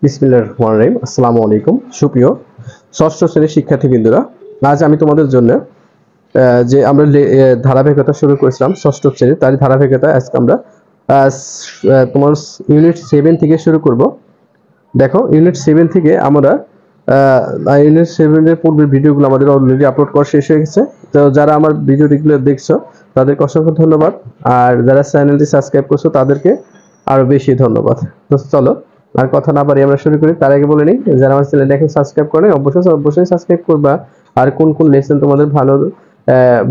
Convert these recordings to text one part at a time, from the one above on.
বিসমিল্লাহির রহমানির রহিম। আসসালামু আলাইকুম সুপ্রিয় ষষ্ঠ শ্রেণীর শিক্ষার্থীবৃন্দরা, আজ আমি তোমাদের জন্য যে আমরা ধারাবাহিকতা শুরু করেছিলাম ষষ্ঠ শ্রেণীর, তারই ধারাবাহিকতা আজকে আমরা তোমার ইউনিট 7 থেকে শুরু করব। দেখো, ইউনিট 7 থেকে আমরা ইউনিট 7 এর পূর্বের ভিডিওগুলো আমাদের অলরেডি আপলোড করা শেষ হয়ে গেছে। তো যারা আমার ভিডিওগুলো দেখছো তাদেরকে অসংখ্য ধন্যবাদ, আর যারা চ্যানেলটি সাবস্ক্রাইব করছো তাদেরকে আরো বেশি ধন্যবাদ। তো চলো আর কথা না বাড়িয়ে আমরা শুরু করি। তার আগে বলে নিই, যারা আমার চ্যানেলটা এখন সাবস্ক্রাইব করে অবশ্যই সাবস্ক্রাইব করবা, আর কোন কোন লেসন তোমাদের ভালো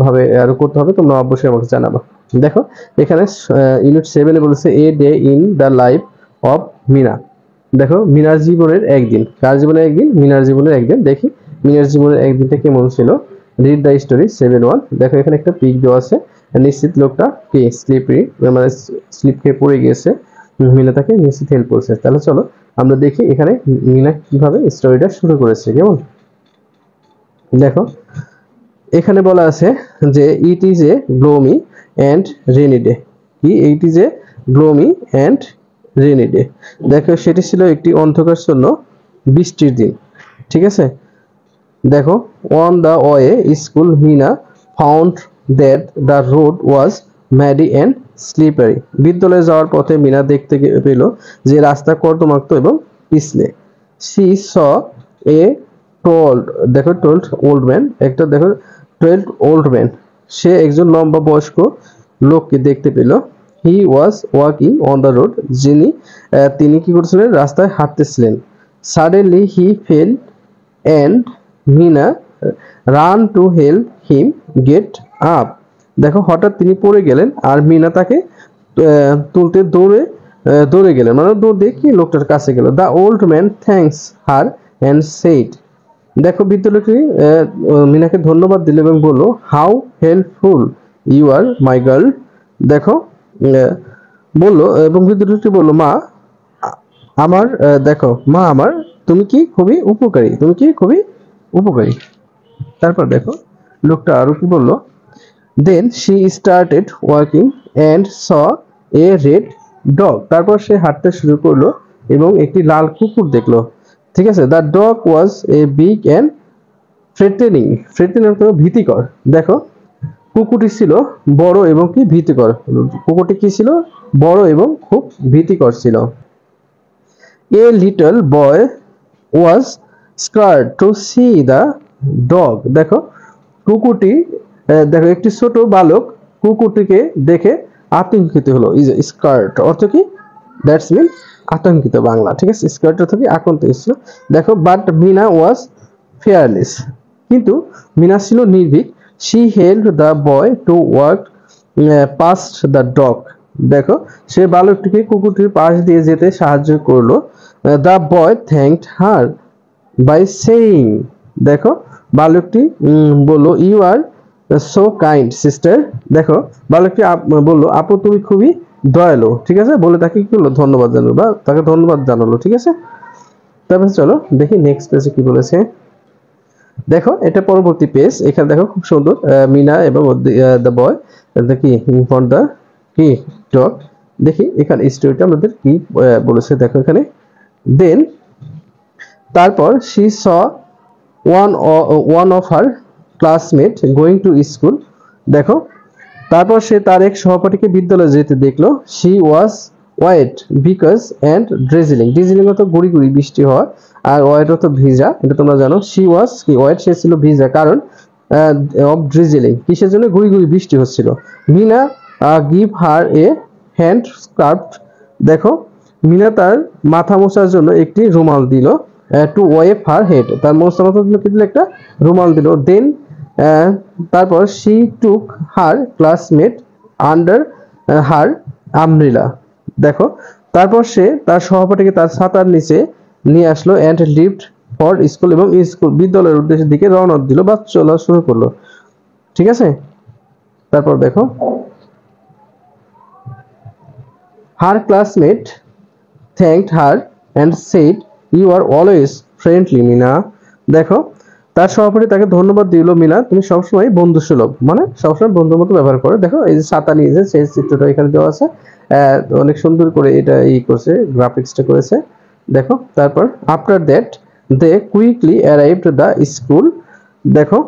ভাবে আরো করতে হবে তোমরা অবশ্যই আমাকে জানাবা। দেখো, এখানে ইউনিট 7 এ বলেছে a day in the life of Meena. দেখো, মিনার জীবনের একদিন। কার জীবনের একদিন? মিনার জীবনের একদিন। দেখি মিনার জীবনের একদিনটা কেমন ছিল। Read the story 7:1। দেখো, এখানে একটা পিক দেওয়া আছে। নিশ্চিত লোকটা কি স্লিপি, মানে স্লিপ খেয়ে পড়ে গিয়েছে। মিনা তাকে নিশ্চিত হেল্প করছে। তাহলে চলো আমরা দেখি এখানে মিনা কিভাবে স্টোরিটা শুরু করেছে। কেমন দেখো, এখানে বলা আছে যে it is a gloomy and rainy day. কি? It is a gloomy and rainy day. দেখো, সেটি ছিল একটি অন্ধকারশূন্য বৃষ্টির দিন। ঠিক আছে। দেখো, on the way school Meena found that the road was muddy and slippery. বিদ্যালয়ে যাওয়ার পথে মিনা দেখতে পেল যে রাস্তা কর্দমাক্ত এবং পিছলে। শি স এ টোল্ড, দেখো টোল্ড ওল্ড ম্যান, একটা দেখো টোল্ড ওল্ড ম্যান, সে একজন লম্বা বয়স্ক লোককে দেখতে পেল। He was walking on the road, তিনি কি করছিলেন? রাস্তায় হাঁটতেছিলেন। Suddenly he fell and Meena ran to help him get up. দেখো, হঠাৎ তিনি পড়ে গেলেন আর মিনা তাকে তুলতে দৌড়ে গেলেন, মানে দৌড় দিয়ে কি লোকটার কাছে গেল। The old man thanks her and said. দেখো, বৃদ্ধ লোকটি মিনাকে ধন্যবাদ দিল এবং বলল, how helpful you are my girl. দেখো, বললো এবং বৃদ্ধ লোকটি বললো, মা আমার, দেখো মা আমার, তুমি কি খুবই উপকারী, তুমি কি খুবই উপকারী। তারপর দেখো লোকটা আরো কি বললো, then she started walking and saw a red dog. তারপর সে হাঁটতে শুরু করলো এবং একটি লাল কুকুর দেখলো। ঠিক আছে। The dog was a big and threatening. Threatening অর্থ ভীতিকর। দেখো, কুকুরটি ছিল বড় এবং কি ভীতিকর। কুকুরটি কি ছিল? বড় এবং খুব ভীতিকর ছিল। A little boy was scared to see the dog. দেখো, কুকুরটি, দেখো একটি ছোট বালক কুকুরটিকে দেখে আতঙ্কিত হলো। ইজ স্কার্ট অর্থ কি? দ্যাটস মিন আতঙ্কিত বাংলা। ঠিক আছে। স্কার্ট অর্থ কি? আতঙ্কিত ছিল। দেখো, বাট মিনা ওয়াজ ফিয়ারলেস। কিন্তু মিনা ছিল নির্ভীক। She held the boy to walk past the dog. দেখো, সে বালকটিকে কুকুরটির পাশ দিয়ে যেতে সাহায্য করলো। The boy thanked her by saying. দেখো, বালকটি বলল, you are so kind sister. দেখো, বালকটি বলল, আপু তুমি খুবই দয়ালু। ঠিক আছে, বলে তাকে কি করলো? ধন্যবাদ জানালো, বা তাকে ধন্যবাদ জানালো। ঠিক আছে। তারপরে চলো দেখি নেক্সট পেজে কি বলেছে। দেখো, এটা পরবর্তী পেজ। এখানে দেখো খুব সুন্দর, মিনা এবং দ্য বয় কি ফর দ্য কি ডগ। দেখি এখানে স্টোরিটা আমাদের কি বলেছে। দেখো এখানে, দেন তারপর she saw one of her classmate going to school. দেখো, তারপর সে তার এক সহপাঠীকে বিদ্যালয়ে যেতে দেখলো। She was wet because and drizzling. Drizzling অর্থ গুড়ি গুড়ি বৃষ্টি হয়, আর ওয়েট অর্থ ভিজা, এটা তোমরা জানো। শি ওয়াজ কি ওয়েট, সে ছিল ভিজা, কারণ অফ ড্রেজিলিং, কিসের জন্য? গুড়ি গুড়ি বৃষ্টি হচ্ছিল। Mina give her a hand scarf. দেখো, মিনা তার মাথা মোছার জন্য একটি রুমাল দিল। টু ওয়েপ হার হেড, তার মোছার জন্য কি দিল? একটা রুমাল দিল। দেন তারপর she took her classmate under her umbrella. দেখো, তারপর সে তার সহপাঠীকে তার ছাতার নিচে নিয়ে আসলো। অ্যান্ড লিভড ফর স্কুল, এবং স্কুল বিদ্যালয়ের উদ্দেশ্যের দিকে রওনা দিল বা চলা শুরু করলো। ঠিক আছে। তারপর দেখো, her classmate thanked her and said, you are always friendly Mina. দেখো, তার সহপাঠী তাকে ধন্যবাদ দিল, মিনা তুমি সবসময় বন্ধু সুলভ, মানে সবসময় বন্ধুর মতো ব্যবহার করো। দেখো, এই যে ছাতা নিয়েছে সেই চিত্রটা এখানে দেওয়া আছে, অনেক সুন্দর করে এটা করছে, গ্রাফিক্সটা করেছে। দেখো তারপর after that they quickly arrived the school. দেখো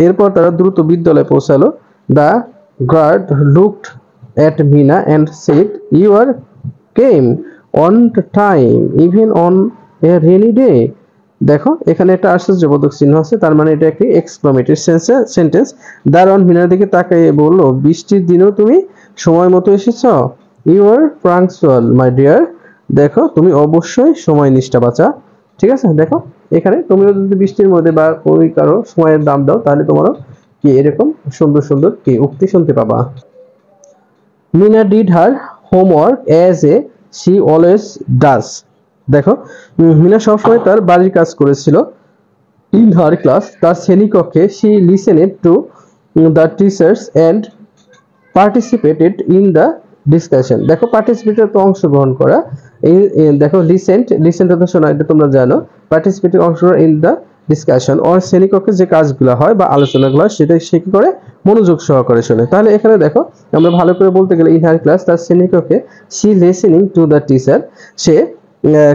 এরপর তারা দ্রুত বিদ্যালয়ে পৌঁছালো। The guard looked at Mina and said, "You are came on time, even on a rainy day." দেখো এখানে একটা আশ্চর্যবোধক চিহ্ন আছে, তার মানে এটা একটি এক্সক্লেমেটরি সেন্টেন্স। দারোয়ান মিনার দিকে তাকিয়ে বলল, বৃষ্টির দিনেও তুমি সময় মতো এসেছো। You are punctual my dear. দেখো তুমি অবশ্যই সময় নিষ্ঠা বাঁচা। ঠিক আছে, দেখো এখানে তুমিও যদি বৃষ্টির মধ্যে বা ওই কারো সময়ের দাম দাও, তাহলে তোমারও কি এরকম সুন্দর সুন্দর কি উক্তি শুনতে পাবা। Mina did her homework as a she always does. দেখো মিনা সবসময় তার বাড়ির কাজ করেছিল। ইন হার ক্লাস, তার শ্রেণীকক্ষে, she listened to the teachers and participated in the discussion. দেখো পার্টিসিপেটেড তো অংশগ্রহণ করা, দেখো লিসেন্ট তো শোনা, এটা তোমরা জানো। পার্টিসিপেটেড অংশগ্রহণ ইন দ্য ডিসকাশন, ওর শ্রেণীকক্ষে যে কাজগুলো হয় বা আলোচনাগুলো হয় সেটা সে কি করে মনোযোগ সহকারে শোনে। তাহলে এখানে দেখো আমরা ভালো করে বলতে গেলে ইন হার ক্লাস, তার শ্রেণীকক্ষে, she listening to the teacher, সে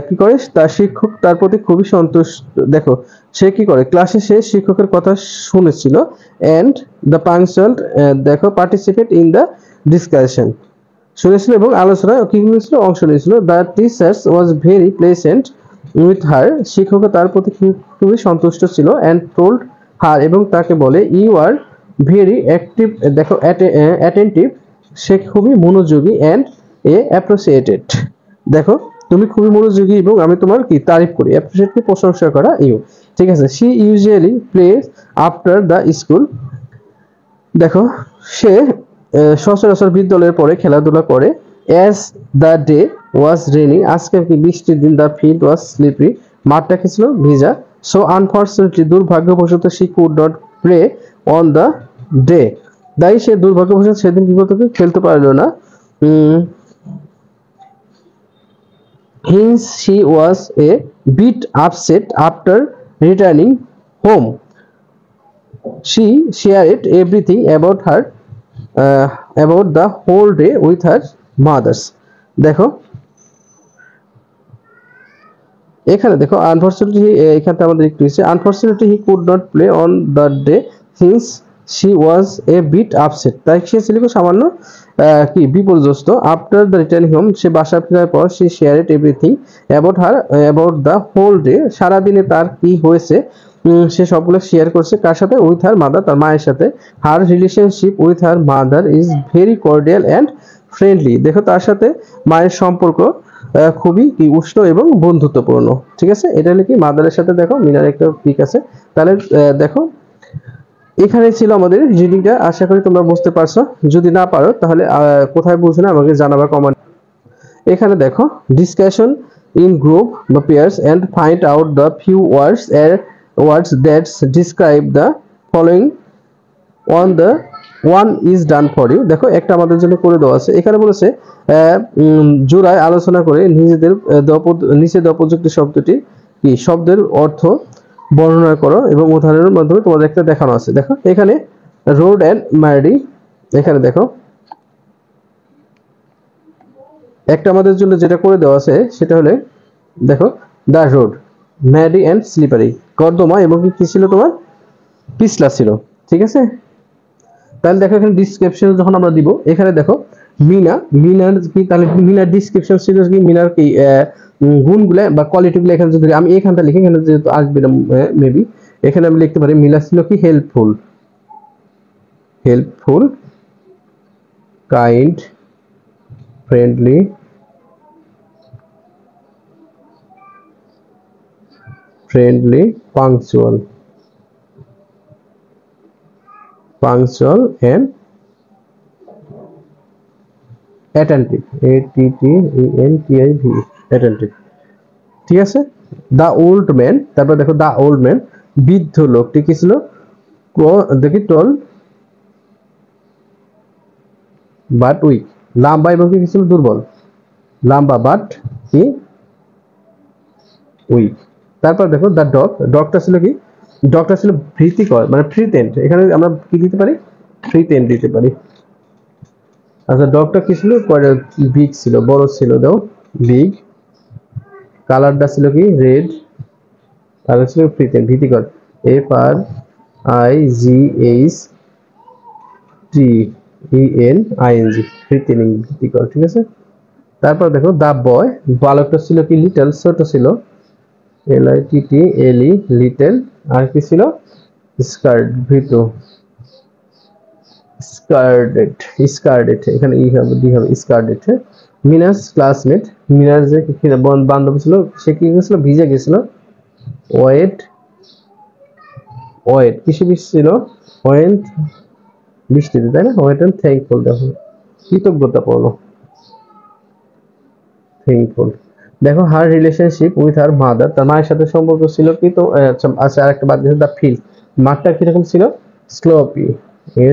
কি করে তার শিক্ষক তার প্রতি খুবই সন্তুষ্ট। দেখো সে কি করে ক্লাসে সে শিক্ষকের কথা শুনেছিল। এন্ড দ্য পাংচুয়াল, দেখো পার্টিসিপেট ইন দ্য ডিসকাশন, শুনেছিল এবং আলোচনায় কি হয়েছিল অংশ নিয়েছিল। The teachers was very pleasant with her, শিক্ষক তার প্রতি খুবই সন্তুষ্ট ছিল। অ্যান্ড টোল্ড হার, এবং তাকে বলে, ইউ আর ভেরি অ্যাক্টিভ, দেখো অ্যাটেন্টিভ, সে খুবই মনোযোগী। অ্যান্ড এ অ্যাপ্রিসিয়েটেড, দেখো তুমি খুবই মনোযোগী এবং আমি তোমার কি তারিফ করি। অ্যাপ্রিসিয়েট কি প্রশংসা করা, ইউ। ঠিক আছে, she usually plays after the school. দেখো সে সচরাচর বিদ্যালয়ের পরে খেলাধুলা করে। As the day was rainy, আজকে কি বৃষ্টির দিন। দ্য ফিল্ড ওয়াজ স্লিপারি, মাঠটা কি ছিল ভিজা। সো আনফরচুনেটলি, দুর্ভাগ্যবশত, she could not play on the day, তাই সে দুর্ভাগ্যবশত সেদিন কি করতে খেলতে পারলো না। Hence she was a bit upset after returning home. She shared everything about the whole day with her mothers. দেখো এখানে দেখো আনফরচুনেটলি, এখানে আমাদের একটু হচ্ছে unfortunately he could not play on the day since she was a bit upset, তাই সে ছিল সামান্য কি বিপর্যস্ত। আফটার দ্য রিটার্ন হোম, সে বাসা ফেরার পর সে shared everything about the whole day, সারাদিনে তার কি হয়েছে সে সবগুলো শেয়ার করছে কার সাথে, উইথ হার মাদার, তার মায়ের সাথে। Her relationship with her mother is very cordial and friendly, দেখো তার সাথে মায়ের সম্পর্ক খুবই কি উষ্ণ এবং বন্ধুত্বপূর্ণ। ঠিক আছে, এটা হলো কি মাদারের সাথে। দেখো মিনার একটা পিক আছে। তাহলে দেখো এখানে ছিল আমাদের রিডিংটা, আশা করি তোমরা বুঝতে পারছো। যদি না পারো তাহলে কোথায় বুঝো না আমাকে জানাবা কমেন্ট। এখানে দেখো ডিসকাশন ইন গ্রুপ বা pairs and find out the few words that describe the following on the one is done for you. দেখো একটা আমাদের জন্য করে দেওয়া আছে। এখানে বলেছে জোড়ায় আলোচনা করে নিজেদের নিচে দেওয়া উপযুক্ত শব্দটি কি শব্দের অর্থ বর্ণনা করো এবং উদাহরণের মাধ্যমে তোমাদের একটা দেখানো আছে। দেখো এখানে রোড এন্ড ম্যারি, এখানে দেখো একটা আমাদের জন্য যেটা করে দেওয়া আছে সেটা হলে দেখো the road muddy and slippery, কর্দমা এবং কি ছিল তোমার পিছলা ছিল। ঠিক আছে, তাহলে দেখো এখানে ডিসক্রিপশন যখন আমরা দিব, এখানে দেখো মিনার কি, তাহলে মিনার ডিসক্রিপশন ছিল কি মিনার কি গুণগুলো বা কোয়ালিটিগুলো। এখানে যদি আমি এখানটা লিখি, এখানে যেহেতু আসবে না মেবি, এখানে আমি লিখতে পারি মিলা ছিল কি helpful, kind, friendly, punctual and attentive, attentive, attentive। ঠিক আছে, দা ওল্ড ম্যান, তারপর দেখো দা ওল্ড ম্যান, বৃদ্ধ লোকটি কি ছিল, দেখি টল বাট উইক, লম্বা এবং কি ছিল দুর্বল, লম্বা বাট কি উইক। তারপর দেখো দা ডগটা ছিল কি, ডগটা ছিল ভীতিকর মানে ফ্রিটেন্ড, এখানে আমরা কি দিতে পারি ফ্রিটেন্ড দিতে পারি। আচ্ছা ডগটা কি ছিল, বিগ ছিল, বড় ছিল, দাও বিগ। কালারটা ছিল কি রেড, আর ছিল ভীতিকর, FRIGHTENING, ফ্রিতেনিং, ভীতিকর। ঠিক আছে, তারপর দেখো দা বয়, বালকটা ছিল কি লিটল, ছোট ছিল, LITTLE, লিটল। আর কি ছিল স্কার্ড, ভীতু, স্কার্ডেড, স্কার্ডেড, এখানে ই হবে, ডি হবে, স্কার্ডেড। মিনাস ক্লাসমেট, মিনার যে বান্ধবী ছিল সে কি গেছিল, ভিজে গেছিল, ওয়েট, ওয়েট কিসে ছিল, ওয়েন্ট, বৃষ্টিতে, তাই না? ওয়েট এন্ড থ্যাঙ্কফুল, দেখো কৃতজ্ঞতাপূর্ণ, থ্যাঙ্কফুল। দেখো হার রিলেশনশিপ উইথ হার মাদার, তার মায়ের সাথে সম্পর্ক ছিল কি, তো আচ্ছা আরেকটা বাদ দিয়েছে, দ্য ফিল, মাঠটা কিরকম ছিল, স্লোপি,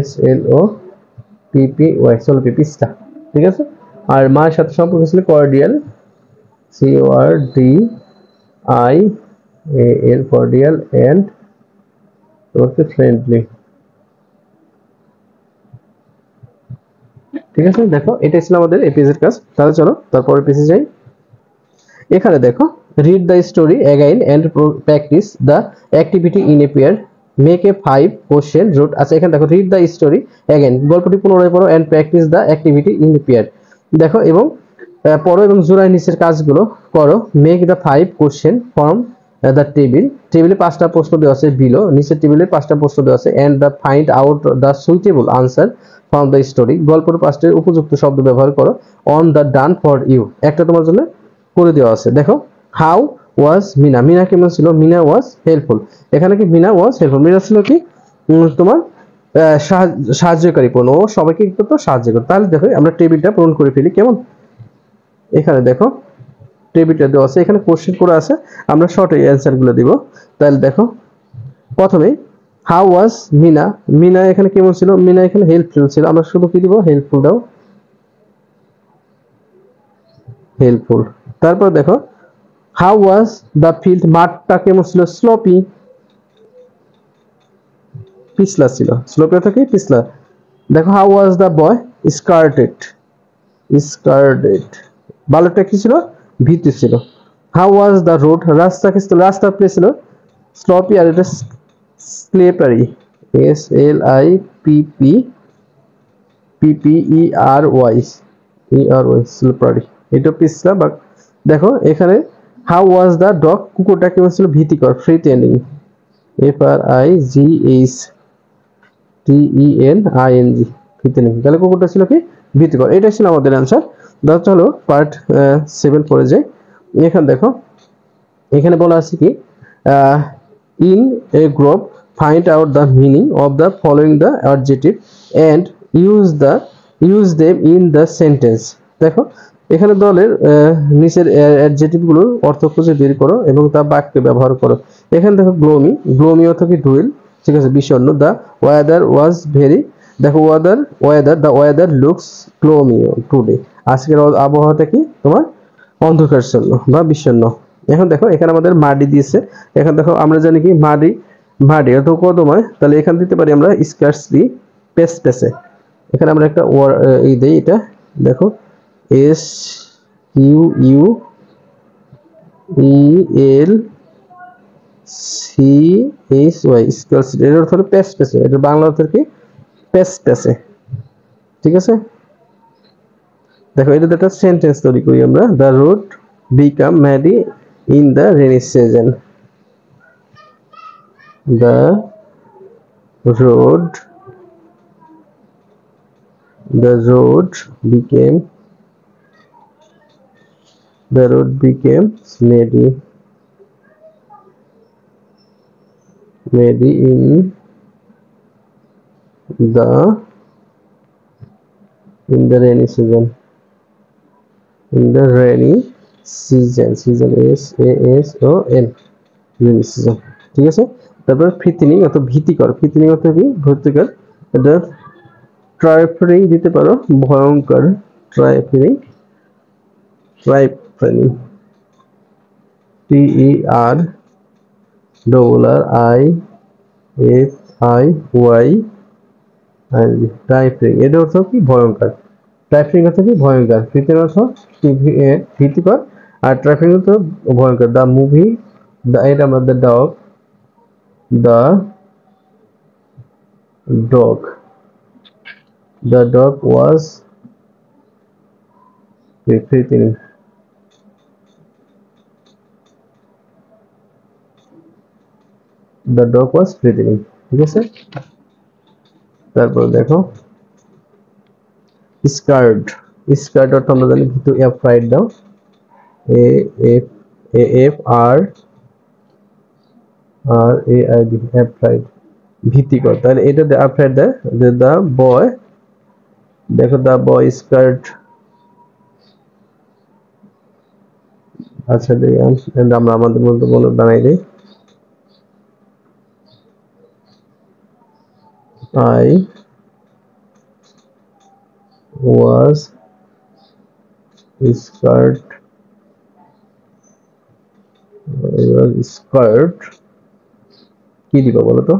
SLOPPY, স্লোপি, পিস্তা। ঠিক আছে, আর মায়ের সাথে সম্পর্ক ছিল cordial, CORDIAL, cordial, and friendly. ঠিক আছে, দেখো এটাই ছিল আমাদের এই পেজের কাজ। তাহলে চলো তারপরে পেজে যাই। এখানে দেখো read the story again and practise the activity in a pair, make a 5 question root. আচ্ছা এখানে দেখো রিড দ্য স্টোরি অ্যাগাইন, গল্পটি পুনরায় পড়ো, and practise the activity in a pair, দেখো এবং পড়ো এবং জোড়ায় নিচের কাজগুলো করো। Make the 5 question from the table, টেবিলে 5টা প্রশ্ন দেওয়া আছে বিলো, নিচের টেবিলে 5টা প্রশ্ন দেওয়া আছে, and the find out the suitable answer from the story, গল্পের 5টির উপযুক্ত শব্দ ব্যবহার করো। On the done for you, একটা তোমার জন্য করে দেওয়া আছে। দেখো হাউ ওয়াজ মিনা, মিনা কেমন ছিল, মিনা ওয়াজ হেল্পফুল, এখানে কি মিনা ওয়াজ হেল্পফুল, মিনা ছিল কি তোমার সাহায্যকারী পূর্ণ, ও সবাইকে কি করতো, সাহায্য করতো। তাহলে দেখো আমরা টেবিলটা পূরণ করে ফেলি কেমন। এখানে দেখো টেবিলটা দেওয়া আছে, এখানে কোশ্চেন করা আছে, আমরা শর্ট অ্যান্সার গুলো দিব। তাহলে দেখো প্রথমে হাউ ওয়াজ মিনা, মিনা এখানে কেমন ছিল, মিনা এখানে হেল্পফুল ছিল, আমরা শুধু কি দিব, হেল্পফুল দাও, হেল্পফুল। তারপর দেখো হাউ ওয়াজ দ্য ফিল্ড, মাঠটা কেমন ছিল, স্লোপি, পিছলা ছিল, স্লোপি অর্থ কি, পিছলা। দেখো হাউ ওয়াজ দ্য বয়, স্কার্টেড, স্কার্টেড, বালকটা কি ছিল, ভীতু ছিল। হাউ ওয়াজ দ্য রোড, রাস্তা কি ছিল, রাস্তা প্লে ছিল, স্লপি, আর এটা স্লেপারি, SLIPPERY, স্লেপারি, এটা পিছলা। বাট দেখো এখানে হাউ ওয়াজ দ্য ডগ, কুকুরটা কেমন ছিল, ভীতিকর, ফ্রিটেনিং, FRIGHTENING, ফ্রিটেনিং, তাহলে কুকুরটা ছিল কি, ভীতিকর। এটা ছিল আমাদের অ্যান্সার। দাও চলো পার্ট 7 পড়ে যাই। এখানে দেখো এখানে বলা আছে কি, in a group find out the meaning of the following the adjective and use them in the sentence. দেখো এখানে দলের নিচের অ্যাডজেক্টিভ গুলোর অর্থ খুঁজে বের করো এবং তা বাক্যে ব্যবহার করো। এখানে দেখো গ্লোমি, গ্লোমি অর্থ কি, ডুইল, ঠিক আছে, বিষণ্ণ। দ্য ওয়েদার ওয়াজ ভেরি, দেখো weather, the weather looks gloomy today, আজকের আবহাওয়াটা কি তোমার অন্ধকারচ্ছন্ন বা বিষণ্ণ। এখন দেখো এখানে আমাদের মাডি দিয়েছে, এখন দেখো আমরা জানি কি মাডি, মাডি অর্থ কদময়, তাহলে এখানে দিতে পারি আমরা স্কার্সলি, পেসে। এখানে আমরা একটা এই দেই, এটা দেখো SQUELCHY, স্কার্সলি, এর অর্থ হলো পেসে, এটা বাংলা অর্থ কি, পেসে। ঠিক আছে, দেখো এটা একটা সেন্টেন্স তৈরি করি আমরা। The road became muddy in the rainy season, the road became muddy in the rainy season, season SASON, rainy season। ঠিক আছে, তারপর ফ্রিতেনিং অর্থ ভীতিকর, ফ্রিতেনিং অর্থ কি, ভীতিকর, এটা ট্রাইফারিং দিতে পারো, ভয়ঙ্কর, ট্রাইফারিং, TERRIFIY, ট্রাইফারিং, এর অর্থ কি, ভয়ঙ্কর, ট্রাইফারিং অর্থ কি, ভয়ঙ্কর, ফ্রিতেনিং অর্থ ভীতিকর, আর ট্রাফিক তো ভয়ঙ্কর। দ্য মুভি, এটা আমরা the dog the dog was frothing. The dog was frothing, ঠিক আছে। তারপর দেখো স্কার্ড। স্কার্ড অর্থ আমরা জানি ভীতু, এফ রাইট দাও, A F A F R R A I D, afraid, ভীতিকর। তাহলে এটা আপ রাইট দেয় যে দা বয়, দেখো দা বয় স্কার্ট। আচ্ছা আমরা আমাদের মধ্যে বলে বানাই দিই, আই ওয়াজ স্কার্ট, স্কার্ট কি দিব বলো তো,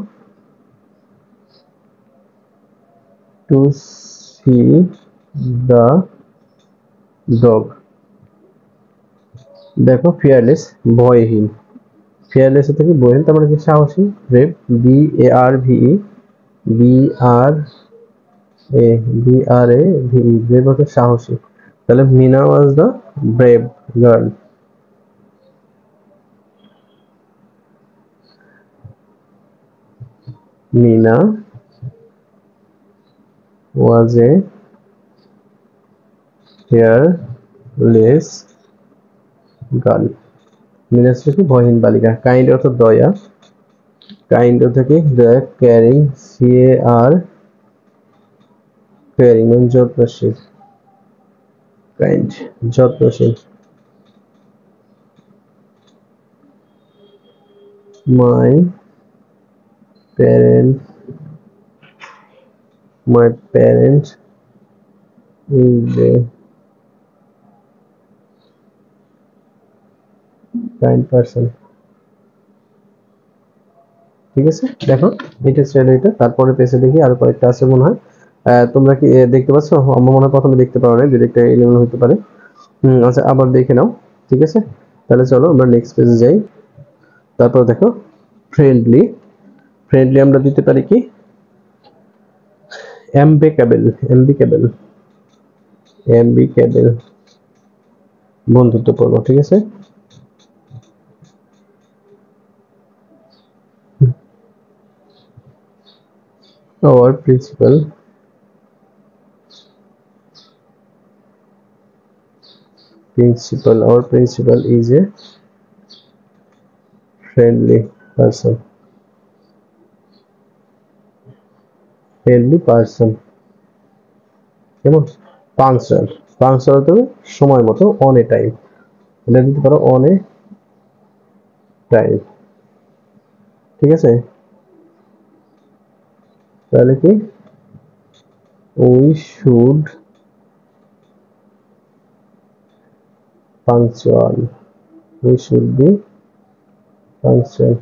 টু সি দা ডগ। দেখো ফিয়ারলেস, ভয়হীন। ফিয়ারলেস থেকে বয়হীন, তার মানে কি সাহসী, brave, B A R V E, B R A B R A V E, brave অর্থ সাহসী। তাহলে Mina was the brave girl. Mina was a fearless girl. Mina ছিল কি ভয়হীন বালিকা। কাইন্ড অর্থ দয়া, কাইন্ড থেকে দয়া, কেয়ারিং, সি এ আর, কেয়ারিং মানে যত্নশীল, কাইন্ড যত্নশীল। মাই parent my parent is a kind person, ঠিক আছে। দেখো এটা ছিল এটা। তারপরে পেজে দেখি আরো কয়েকটা আছে মনে হয়। তোমরা কি দেখতে পাচ্ছ? আমার মনে হয় প্রথমে দেখতে পারো না, ডিরেক্ট এলিমেন্ট হতে পারে। আচ্ছা আবার দেখে নাও, ঠিক আছে। তাহলে চলো আমরা নেক্সট পেজে যাই। তারপর দেখো ফ্রেন্ডলি। ফ্রেন্ডলি আমরা দিতে পারি কি, অ্যাম্বিকেবল, অ্যাম্বিকেবল, অ্যাম্বিকেবল বন্ধুত্বপূর্ণ, ঠিক আছে। Our principal is a friendly person, কেমন, পাংচুয়াল। পাংচুয়াল তুমি সময় মতো, অন এ টাইম, এটা দিতে পারো অন এ টাইম, ঠিক আছে। তাহলে কি, we should punctual, we should be punctual,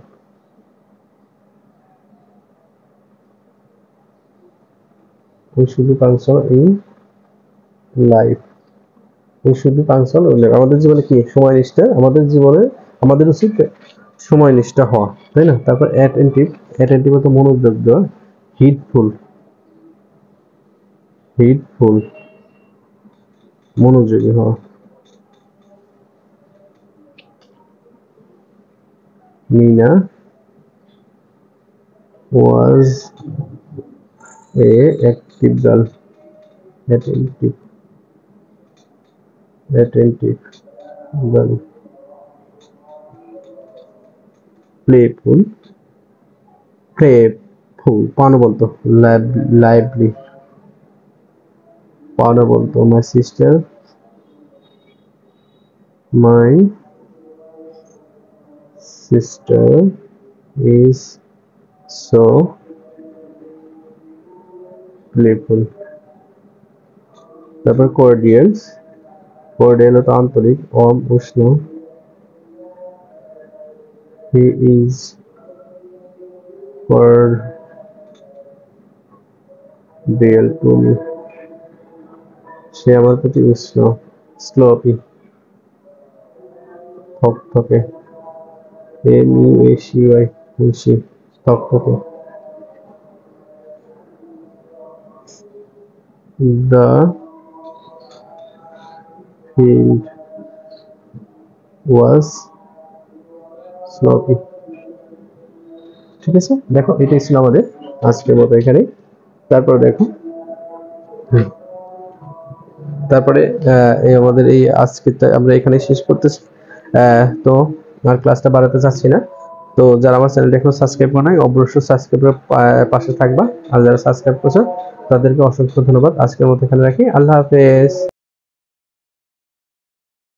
we should be punctual in life, we should be punctual in life. আমাদের জীবনে কি সময় নিষ্ঠা, আমাদের জীবনে আমাদের উচিত সময় নিষ্ঠা হওয়া, তাই না। তারপর অ্যাটেন্টিভ, অ্যাটেন্টিভ তো মনোযোগ দেওয়া, হিডফুল, হিডফুল মনোযোগী হওয়া। Mina was a active girl, attentive, attentive girl, playful, playful পানো বলতো, lively পানো বলতো। my sister is so playful। তারপর cordials, cordial হতো আন্তরিক, উষ্ণ, he is cordial to me, সে আমার প্রতি উষ্ণ, স্লোপি। থকথকে, MUSCY, মুশি, থকথকে। The field was sloppy। ঠিক আছে, দেখো এটাই ছিল আমাদের আজকের মতো এখানে। তারপর দেখো, তারপরে এই আমাদের এই আজকেরটা আমরা এখানে শেষ করতেছি। তো আর ক্লাসটা বাড়াতে চাচ্ছি না। তো যারা আমার চ্যানেলটা এখনো সাবস্ক্রাইব করে নাই অবশ্যই সাবস্ক্রাইবের পাশে থাকবা, আর যারা সাবস্ক্রাইব করেছো তাদেরকে অসংখ্য ধন্যবাদ। আজকের মতো এখানে রাখি, আল্লাহ হাফেজ।